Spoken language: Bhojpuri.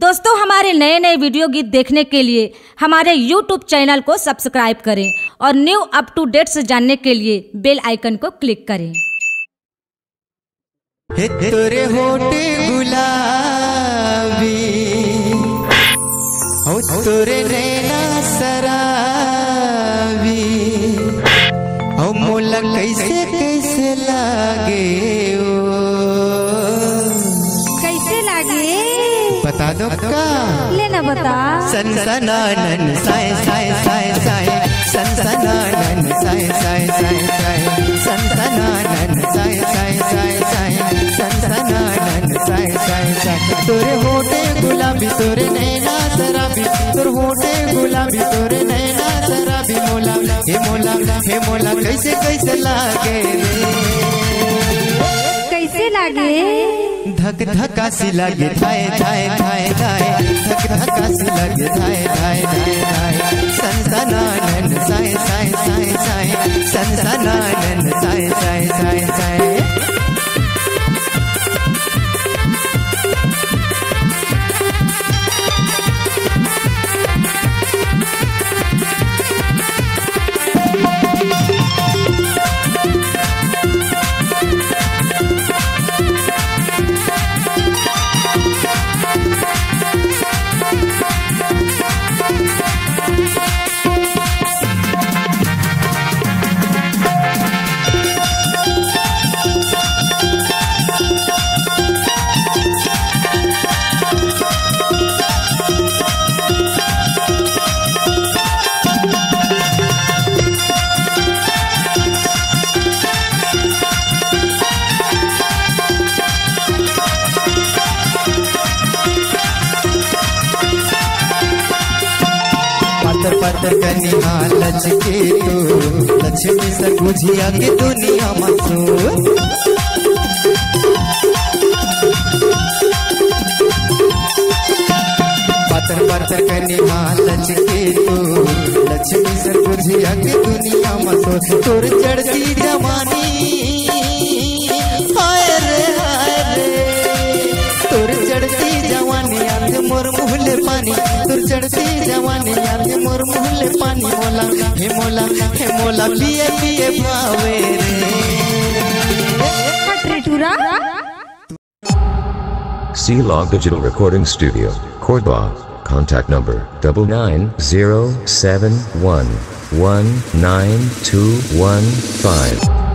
दोस्तों, हमारे नए नए वीडियो गीत देखने के लिए हमारे YouTube चैनल को सब्सक्राइब करें और न्यू अप टू डेट से जानने के लिए बेल आइकन को क्लिक करें। तोरे होठे गुलाबी हो तोरे नैना सराबी हो मोला कैसे कैसे लागे ओ कैसे लागे बता दो का लेना बता। सनसनानन साय साय साय साय सनसनानन साय साय साय साय सनसनानन साय साय साय साय सनसनानन साय साय साय तोरे होठे गुलाबी तोरे नैना शराबी तोरे होठे गुलाबी तोरे नैना शराबी मोला हे मोला कैसे कैसे लागे कैसे लागे धक धका सी लगे धाय धाय धाय धाय धक धका सी लगे धाय धाय धाय धाय सनसनानन साय साय साय साय सनसनानन साय साय साय साय पतर कनिया लचके तो लक्ष्मी सरगुजिया के दुनिया मसो पतर पतर कनिया लचके तो लक्ष्मी सरगुजिया के दुनिया मसो तोर चढ़ती जवानी हाय रे तोर चढ़ती जवानी आज मोर मुहले पानी तोर चढ़ती जवानी आज मोर मुहले पानी हे मोला पिए पिए भावे रे टूरा। Say-Laxmi Digital Recording Studio, Korba. Contact number 9907119215.